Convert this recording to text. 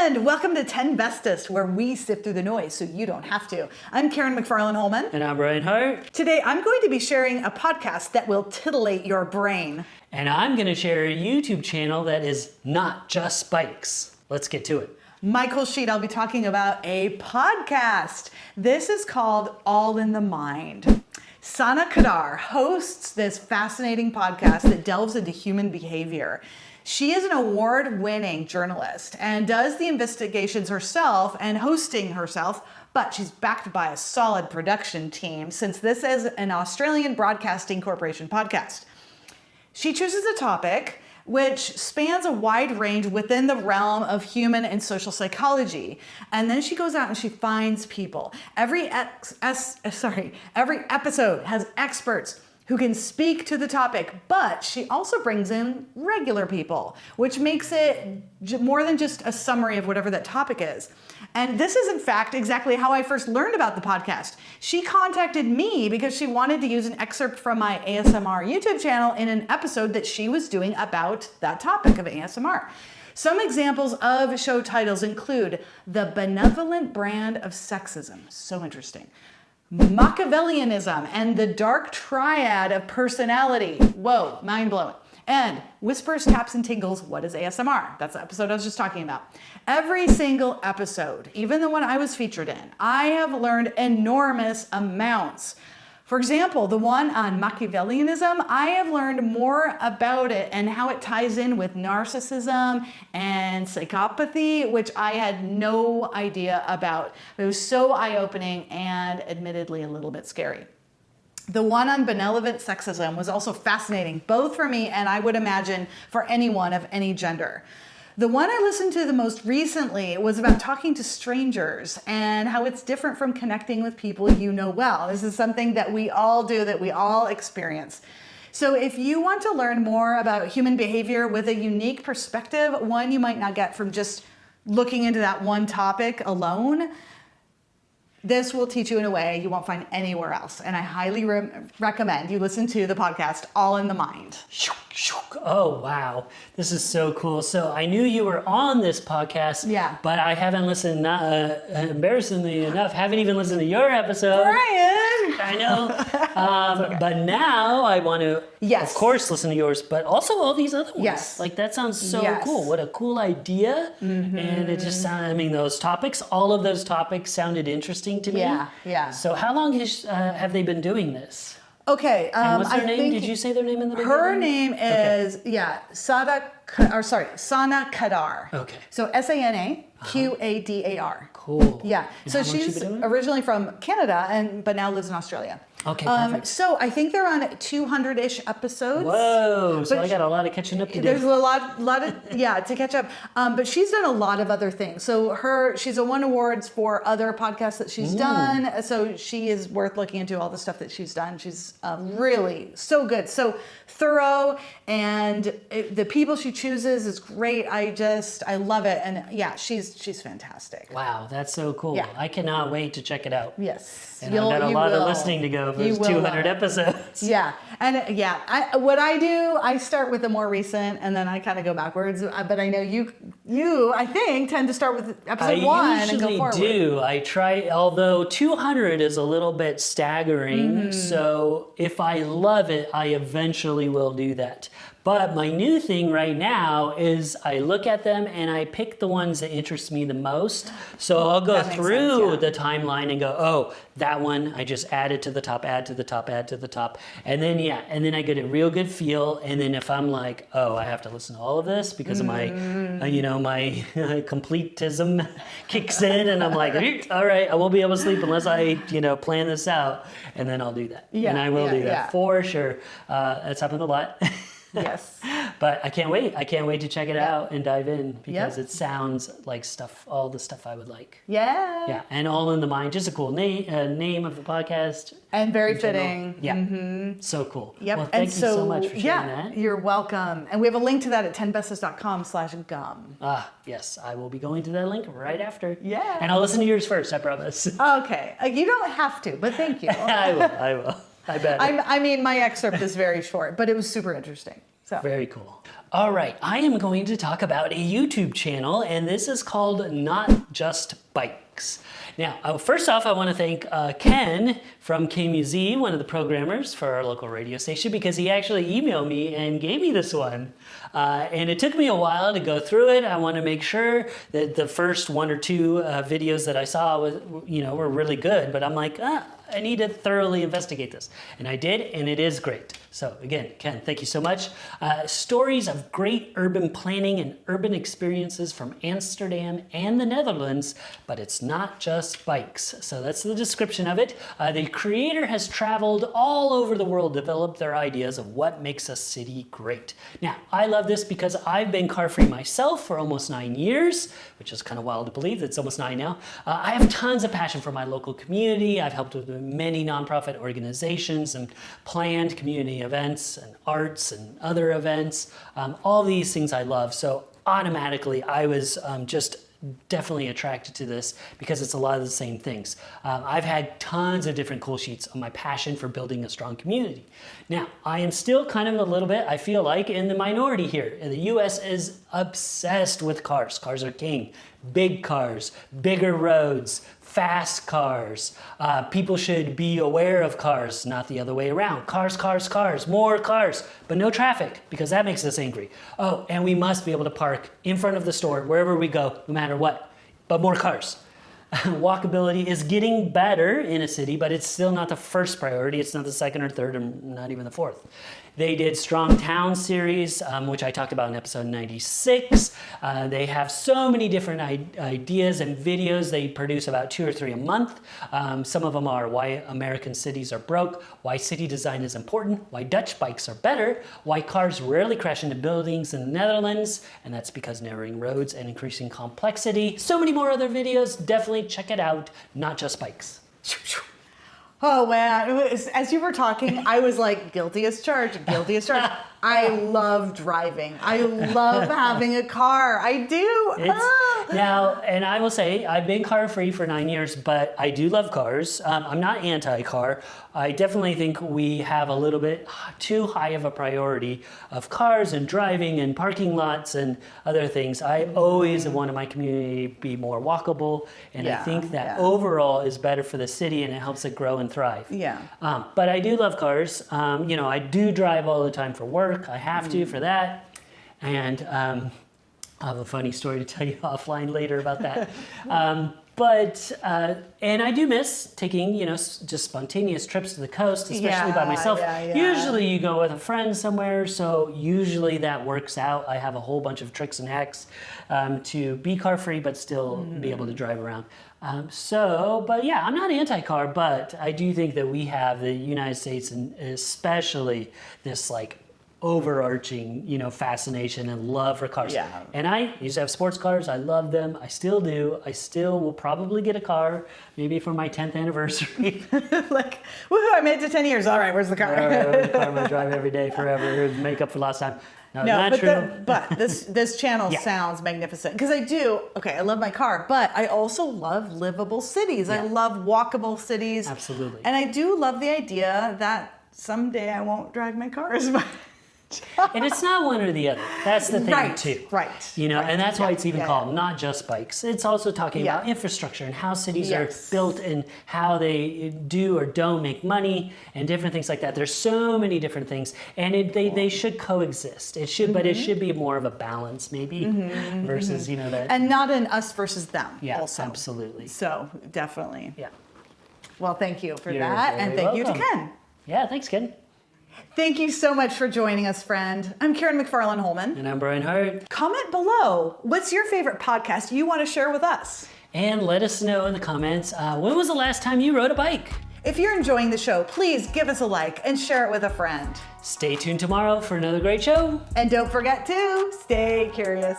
And welcome to 10 Bestest, where we sift through the noise so you don't have to. I'm Karen McFarlane-Holman. And I'm Brian Hart. Today, I'm going to be sharing a podcast that will titillate your brain. And I'm going to share a YouTube channel that is not just spikes. Let's get to it. Michael Sheet, I'll be talking about a podcast. This is called All in the Mind. Sana Kadar hosts this fascinating podcast that delves into human behavior. She is an award-winning journalist and does the investigations herself and hosting herself, but she's backed by a solid production team since this is an Australian Broadcasting Corporation podcast. She chooses a topic which spans a wide range within the realm of human and social psychology. And then she goes out and she finds people. Every episode has experts who can speak to the topic, but she also brings in regular people, which makes it more than just a summary of whatever that topic is. And this is, in fact, exactly how I first learned about the podcast. She contacted me because she wanted to use an excerpt from my ASMR YouTube channel in an episode that she was doing about that topic of ASMR. Some examples of show titles include The Benevolent Brand of Sexism. So interesting. Machiavellianism and the Dark Triad of Personality. Whoa, mind-blowing. And Whispers, Taps, and Tingles, What is ASMR? That's the episode I was just talking about. Every single episode, even the one I was featured in, I have learned enormous amounts. For example, the one on Machiavellianism, I have learned more about it and how it ties in with narcissism and psychopathy, which I had no idea about. It was so eye-opening and admittedly a little bit scary. The one on benevolent sexism was also fascinating, both for me and I would imagine for anyone of any gender. The one I listened to the most recently was about talking to strangers and how it's different from connecting with people you know well. This is something that we all do, that we all experience. So if you want to learn more about human behavior with a unique perspective, one you might not get from just looking into that one topic alone, this will teach you in a way you won't find anywhere else. And I highly recommend you listen to the podcast All in the Mind. Oh, wow. This is so cool. So I knew you were on this podcast, but I haven't listened, embarrassingly enough, haven't even listened to your episode. Brian! I know. Okay. But now I want to, of course, listen to yours, but also all these other ones. Yes. Like, that sounds so cool. What a cool idea. Mm-hmm. And it just sounded, I mean, those topics, all of those topics sounded interesting to me. Yeah. So how long have they been doing this? Okay. And what's their name? Did you say their name in the beginning? Her name is, Sana Kadar. Okay. So Sanaqadar. Cool. Yeah. And so she's originally from Canada, but now lives in Australia. Okay, perfect. So I think they're on 200-ish episodes. Whoa! So I got a lot of catching up to do. There's a lot of to catch up. But she's done a lot of other things. So she's won awards for other podcasts that she's done. So she is worth looking into all the stuff that she's done. She's really so good, so thorough, and the people she chooses is great. I love it, and she's fantastic. Wow, that's so cool. Yeah. I cannot wait to check it out. Yes. And I've got a lot of listening to go for those 200 episodes. Yeah. And what I do, I start with the more recent and then I kind of go backwards. But I know you I think, tend to start with episode 1 and go forward. I usually do. I try, although 200 is a little bit staggering. Mm-hmm. So if I love it, I eventually will do that. But my new thing right now is I look at them and I pick the ones that interest me the most. So I'll go through the timeline and go, oh, that one I just added to the top, add to the top, add to the top. And then, I get a real good feel. And then if I'm like, oh, I have to listen to all of this because of my, my completism kicks in and I'm like, all right, I won't be able to sleep unless I, plan this out. And then I'll do that. Yeah, and I will do that for sure. That's happened a lot. Yes. But I can't wait. I can't wait to check it out and dive in because it sounds like all the stuff I would like. Yeah. Yeah. And All in the Mind, just a cool name of the podcast. And very fitting. Yeah. Mm-hmm. So cool. Yep. Well, thank you so much for sharing that. You're welcome. And we have a link to that at 10bestest.com/gum. Yes. I will be going to that link right after. Yeah. And I'll listen to yours first, I promise. Okay. You don't have to, but thank you. I will. I bet. I mean, my excerpt is very short, but it was super interesting. So Very cool. All right, I am going to talk about a YouTube channel, and this is called Not Just Bikes. Now, first off, I want to thank Ken from KMUZ, one of the programmers for our local radio station, because he actually emailed me and gave me this one. And it took me a while to go through it. I want to make sure that the first one or two videos that I saw were really good, but I'm like, I need to thoroughly investigate this. And I did, and it is great. So again, Ken, thank you so much. Stories of great urban planning and urban experiences from Amsterdam and the Netherlands, but it's not just bikes. So that's the description of it. The creator has traveled all over the world, developed their ideas of what makes a city great. Now, I love this because I've been car-free myself for almost 9 years, which is kind of wild to believe. It's almost 9 now. I have tons of passion for my local community. I've helped with many nonprofit organizations and planned community events and arts and other events. All these things I love. So automatically I was just definitely attracted to this because it's a lot of the same things. I've had tons of different cool sheets on my passion for building a strong community. Now, I am still kind of a little bit, I feel like, in the minority here. And the US is obsessed with cars. Cars are king. Big cars, bigger roads, fast cars. People should be aware of cars, not the other way around. Cars, cars, cars, more cars, but no traffic because that makes us angry. Oh, and we must be able to park in front of the store wherever we go, no matter what, but more cars. Walkability is getting better in a city, but it's still not the first priority. It's not the second or third, and not even the fourth. They did Strong Town series, which I talked about in episode 96. They have so many different ideas and videos. They produce about 2 or 3 a month. Some of them are why American cities are broke, why city design is important, why Dutch bikes are better, why cars rarely crash into buildings in the Netherlands, and that's because narrowing roads and increasing complexity. So many more other videos. Definitely check it out. Not just bikes. Oh man, as you were talking, I was like, guilty as charged, guilty as charged. I love driving. I love having a car. I do. Now, and I will say, I've been car-free for 9 years, but I do love cars. I'm not anti-car. I definitely think we have a little bit too high of a priority of cars and driving and parking lots and other things. I always wanted my community to be more walkable, and I think that overall is better for the city and it helps it grow and thrive. Yeah. But I do love cars. I do drive all the time for work. I have to for that. And I have a funny story to tell you offline later about that. And I do miss taking, just spontaneous trips to the coast, especially by myself. Usually you go with a friend somewhere, so usually that works out. I have a whole bunch of tricks and hacks to be car-free, but still be able to drive around. I'm not anti-car, but I do think that we have the United States, and especially this overarching, fascination and love for cars. Yeah. And I used to have sports cars. I love them. I still do. I still will probably get a car, maybe for my 10th anniversary. Like, woohoo, I made it to 10 years. All right, where's the car? The car I'm going to drive every day forever, make up for lost time. No, not true. But this channel sounds magnificent because I love my car, but I also love livable cities. I love walkable cities. Absolutely. And I do love the idea that someday I won't drive my car as much. And it's not one or the other. That's the thing too. Right. And that's why it's even called Not Just Bikes. It's also talking about infrastructure and how cities are built and how they do or don't make money and different things like that. There's so many different things, and they should coexist. It should, but it should be more of a balance maybe versus that. And not an us versus them. Yeah, also. absolutely. So definitely. Yeah. Well, thank you for that, and thank you to Ken. Yeah, thanks, Ken. Thank you so much for joining us, friend. I'm Karen McFarland-Holman. And I'm Brian Hart. Comment below. What's your favorite podcast you want to share with us? And let us know in the comments, when was the last time you rode a bike? If you're enjoying the show, please give us a like and share it with a friend. Stay tuned tomorrow for another great show. And don't forget to stay curious.